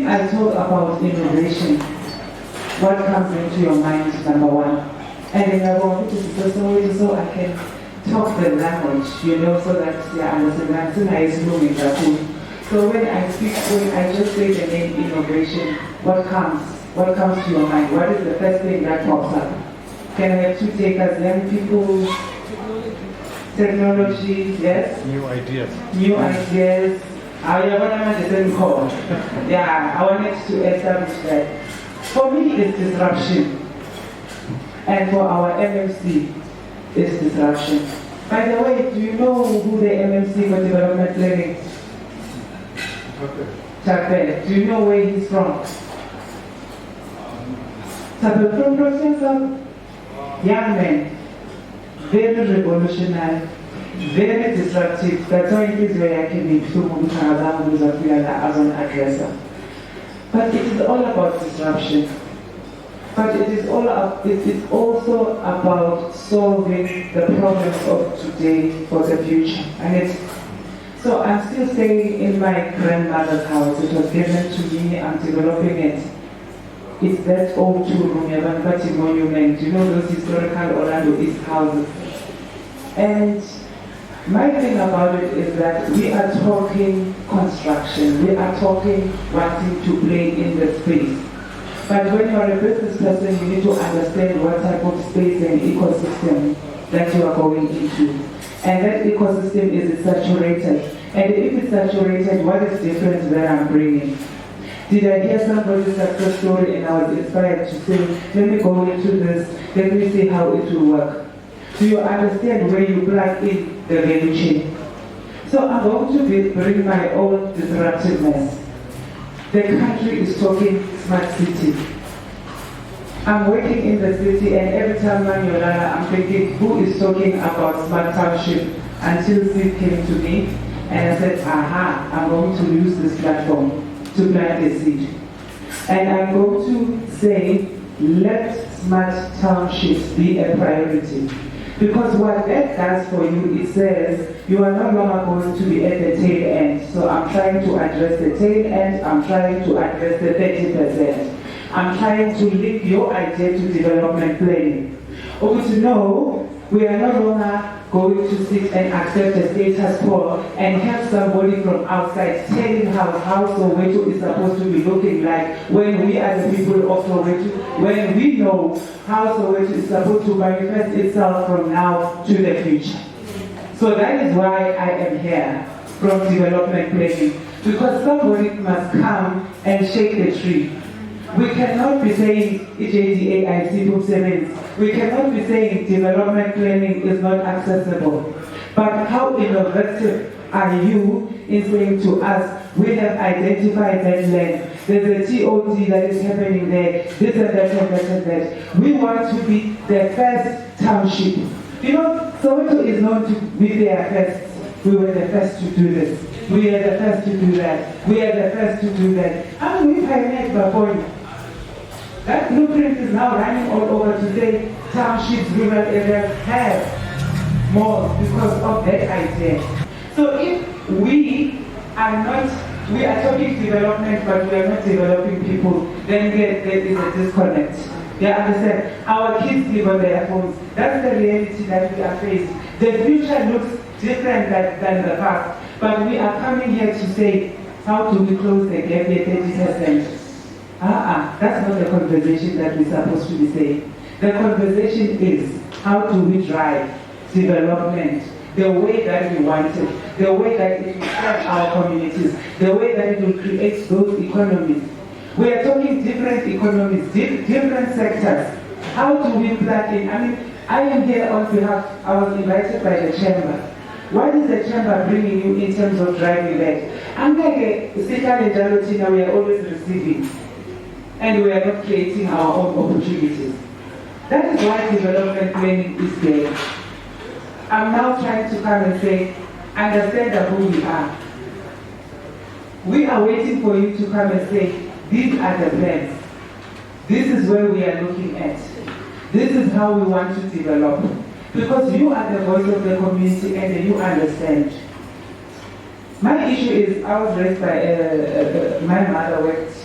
when I talk about innovation, what comes into your mind, number one? And then I want it to so I can talk the language, so that they understand. So when I just say the name innovation, what comes to your mind? What is the first thing that pops up? Can I have two takers, young people? Technology, yes? New ideas. New ideas. Yeah, I wanted to establish that. For me, it's disruption. And for our MMC, it's disruption. By the way, do you know who the MMC for development planning? Okay. Do you know where he's from? From Professor, young man, very revolutionary, very disruptive. That's why it is where I can be as an addresser. But it is all about disruption. But it is also about solving the problems of today for the future. So I'm still staying in my grandmother's house. It was given to me. I'm developing it. It's that old two-room monument. You know those historical Orlando East houses. And my thing about it is that we are talking construction. We are talking wanting to play in the space. But when you are a business person, you need to understand what type of space and ecosystem that you are going into. And that ecosystem is saturated. And if it's saturated, what is different that I'm bringing? Did I hear somebody's success story and I was inspired to say, let me go into this, let me see how it will work. Do you understand where you plug in the value chain? So I'm going to bring my own disruptiveness. The country is talking smart city. I'm working in the city and every time I'm thinking, who is talking about smart township? Until Steve came to me and I said, I'm going to use this platform to plant a seed. And I'm going to say, let smart townships be a priority. Because what that does for you, it says you are no longer going to be at the tail end. So I'm trying to address the tail end, I'm trying to address the 30%. I'm trying to link your idea to development planning. Okay, no, we are no longer going to sit and accept the status quo and have somebody from outside telling how Soweto is supposed to be looking like when we are the people of Soweto, when we know how Soweto is supposed to manifest itself from now to the future. So that is why I am here from development planning, because somebody must come and shake the tree. We cannot be saying EJDAIC. We cannot be saying development planning is not accessible. But how innovative are you in saying to us, we have identified that land, there's a TOT that is happening there, this and that and that and that. We want to be the first township. Soweto is known to be their first. We were the first to do this. We are the first to do that. We are the first to do that. How do we pioneer Baboni? That blueprint is now running all over today. Townships, rural areas have more because of that idea. So if we are talking development, but we are not developing people, then there is a disconnect. You understand? Our kids live on their phones. That's the reality that we are faced. The future looks different than the past, but we are coming here to say, how do we close the gap here 30%? That's not the conversation that we're supposed to be saying. The conversation is, how do we drive development the way that we want it, the way that it will serve our communities, the way that it will create those economies. We are talking different economies, different sectors. How do we plug in? I am here on behalf, I was invited by the chamber. What is the chamber bringing you in terms of driving that? We are always receiving. And we are not creating our own opportunities. That is why development planning is there. I'm now trying to come and say, understand who we are. We are waiting for you to come and say, these are the plans. This is where we are looking at. This is how we want to develop. Because you are the voice of the community and you understand. My issue is, I was raised by, my mother worked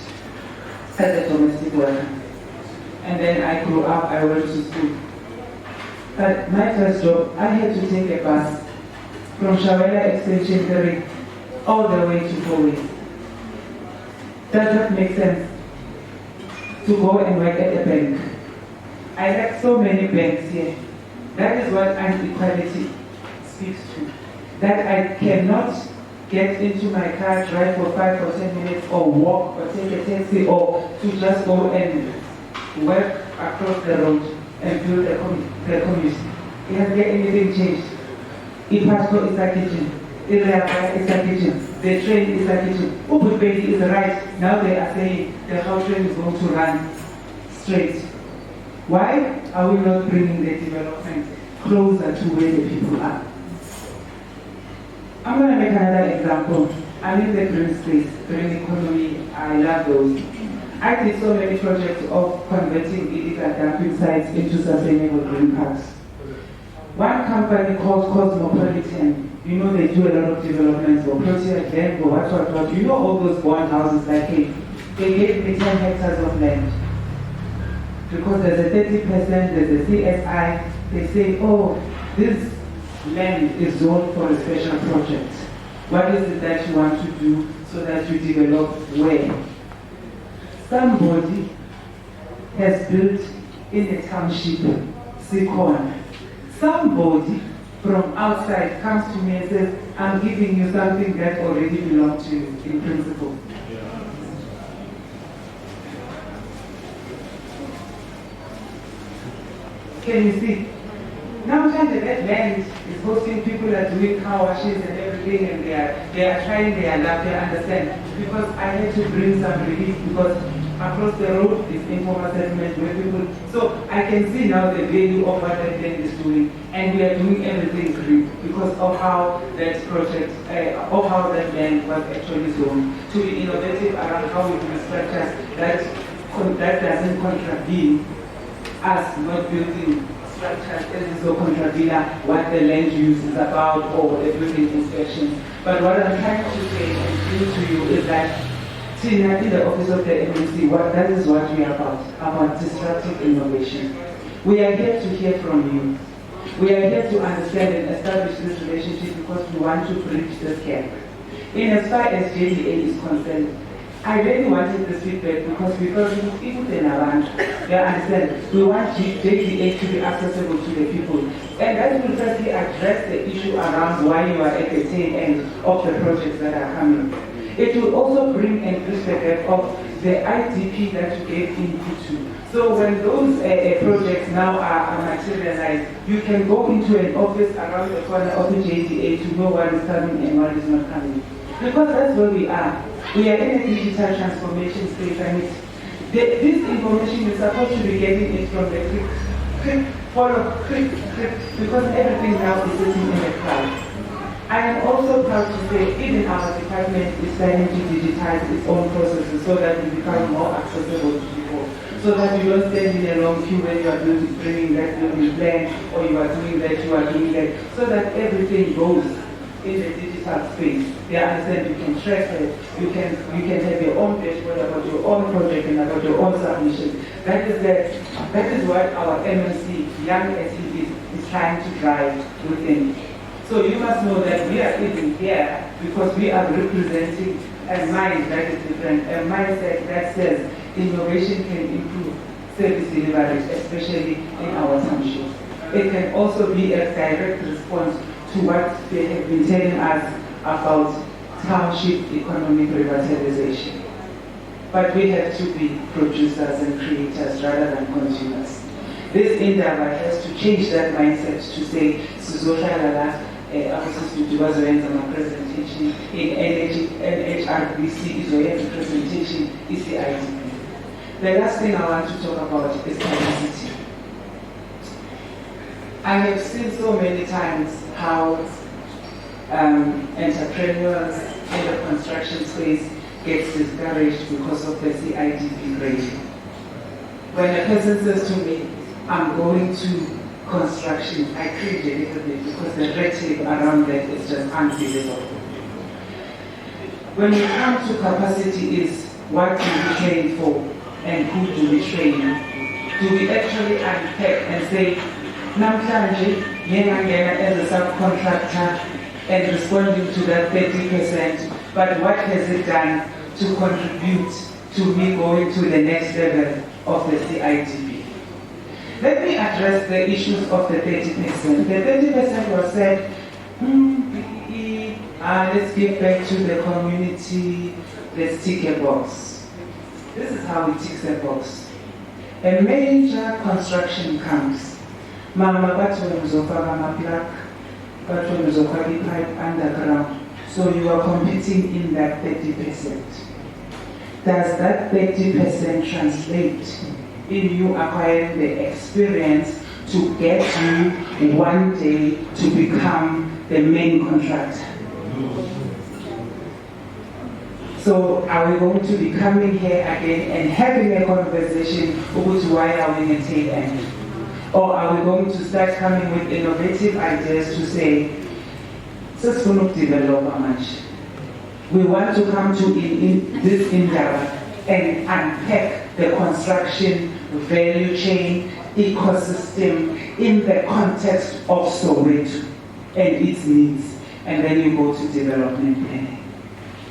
as a domestic worker. And then I grew up, I went to school. But my first job, I had to take a bus from Shawela Extension 3 all the way to Fourways. Does that make sense? To go and work at a bank. I have so many banks here. That is what inequality speaks to. That I cannot get into my car, drive for 5 or 10 minutes, or walk, or take a taxi, or to just go and work across the road and build the community. It hasn't get anything changed. Ipasco is a kitchen. Indaba is a kitchen. The train is a kitchen. Ubudbeki is right. Now they are saying the whole train is going to run straight. Why are we not bringing the development closer to where the people are? I'm going to make another example. I'm in the green space, green economy. I love those. I did so many projects of converting illegal dumping sites into sustainable green parks. One company called Cosmopolitan, you know they do a lot of developments for Protea, Glen, what. You know all those bond houses like they gave me 10 hectares of land. Because there's a 30%, there's a CSI, they say, oh, this land is zoned for a special project. What is it that you want to do so that you develop where? Somebody has built in a township, Sikon. Somebody from outside comes to me and says, I'm giving you something that already belongs to you in principle. Can you see? Now that land is hosting people that are doing car washes and everything, and they are trying their luck, they understand. Because I had to bring some relief because across the road is informal settlement where people, so I can see now the value of what that land is doing, and we are doing everything green because of how that project, of how that land was actually zoned. To be innovative around how we do structures that doesn't contravene us not building structures that is so contravene what the land use is about or the building inspection. But what I'm trying to say and bring to you is that in the office of the MMC, that is what we are about disruptive innovation. We are here to hear from you. We are here to understand and establish this relationship because we want to bridge this gap. In as far as JDA is concerned, I really wanted this feedback because we felt people in around, they understand, we want JDA to be accessible to the people. And that will firstly address the issue around why you are at the tail end of the projects that are coming. It will also bring and bridge the gap of the IDP that you gave input to. So when those projects now are materialized, you can go into an office around the corner of the JDA to know what is coming and what is not coming. Because that's where we are. We are in a digital transformation space, and this information is supposed to be getting it from the click, follow, click, because everything now is sitting in the cloud. I am also proud to say even our department is starting to digitize its own processes so that we become more accessible to people. So that you don't stand in a long queue when you are bringing that building plan, or you are doing that, you are doing that, so that everything goes in the digital space. They understand you can track it, you can have your own dashboard about your own project and about your own submission. That is what our MNC, Young SEs, is trying to drive within. So you must know that we are even here because we are representing a mind that is different, a mindset that says innovation can improve service delivery, especially in our townships. It can also be a direct response to what they have been telling us about township economic revitalization. But we have to be producers and creators rather than consumers. This Indaba has to change that mindset to say, Suzohlala, our presentation in NHRBC is a presentation is the IDP. The last thing I want to talk about is capacity. I have seen so many times how entrepreneurs in the construction space get discouraged because of the CIDP grading. When a person says to me, I'm going to construction, I cringe a little bit because the red tape around that is just unbelievable. When we come to capacity is what you train for. and who do we train? Do we actually unpack and say, namhlanje, ngiyangena as a subcontractor and responding to that 30%, but what has it done to contribute to me going to the next level of the CIDP? Let me address the issues of the 30%. The 30% was said, let's give back to the community, let's tick a box. This is how we tick a box. A major construction comes. Mama batho mzofaka amaplug, batho mzofaka pipe underground. So you are competing in that 30%. Does that 30% translate in you acquiring the experience to get you one day to become the main contractor? So are we going to be coming here again and having a conversation about why are we in a tail end? Or are we going to start coming with innovative ideas to say, develop much. We want to come to this Indaba and unpack the construction value chain ecosystem in the context of Soweto and its needs. And then you go to development planning.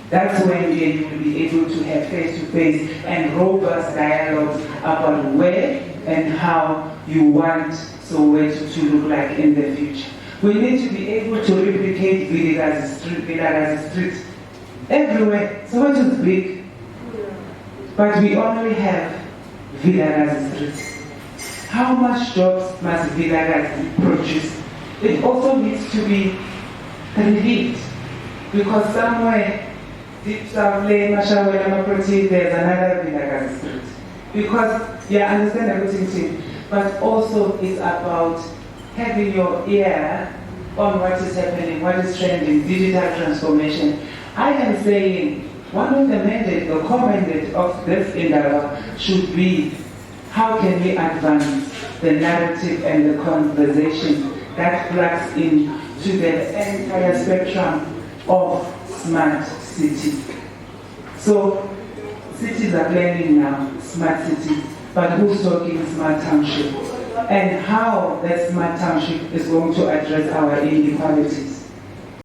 That's when you will be able to have face-to-face and robust dialogues about where and how you want Soweto to look like in the future. We need to be able to replicate Vilakazi Street everywhere. Soweto is big, but we only have Vilakazi Street. How much jobs must Vilakazi produce? It also needs to be revealed, because somewhere deep south lane, Mashawela property, there's another Vilakazi Street. Because, yeah, I understand everything, but also it's about having your ear on what is happening, what is trending, digital transformation. I am saying one of the mandates, the core mandate of this Indaba should be how can we advance the narrative and the conversation that plugs into the entire spectrum of smart city. So cities are planning now smart cities, but who's talking smart township? And how that smart township is going to address our inequalities.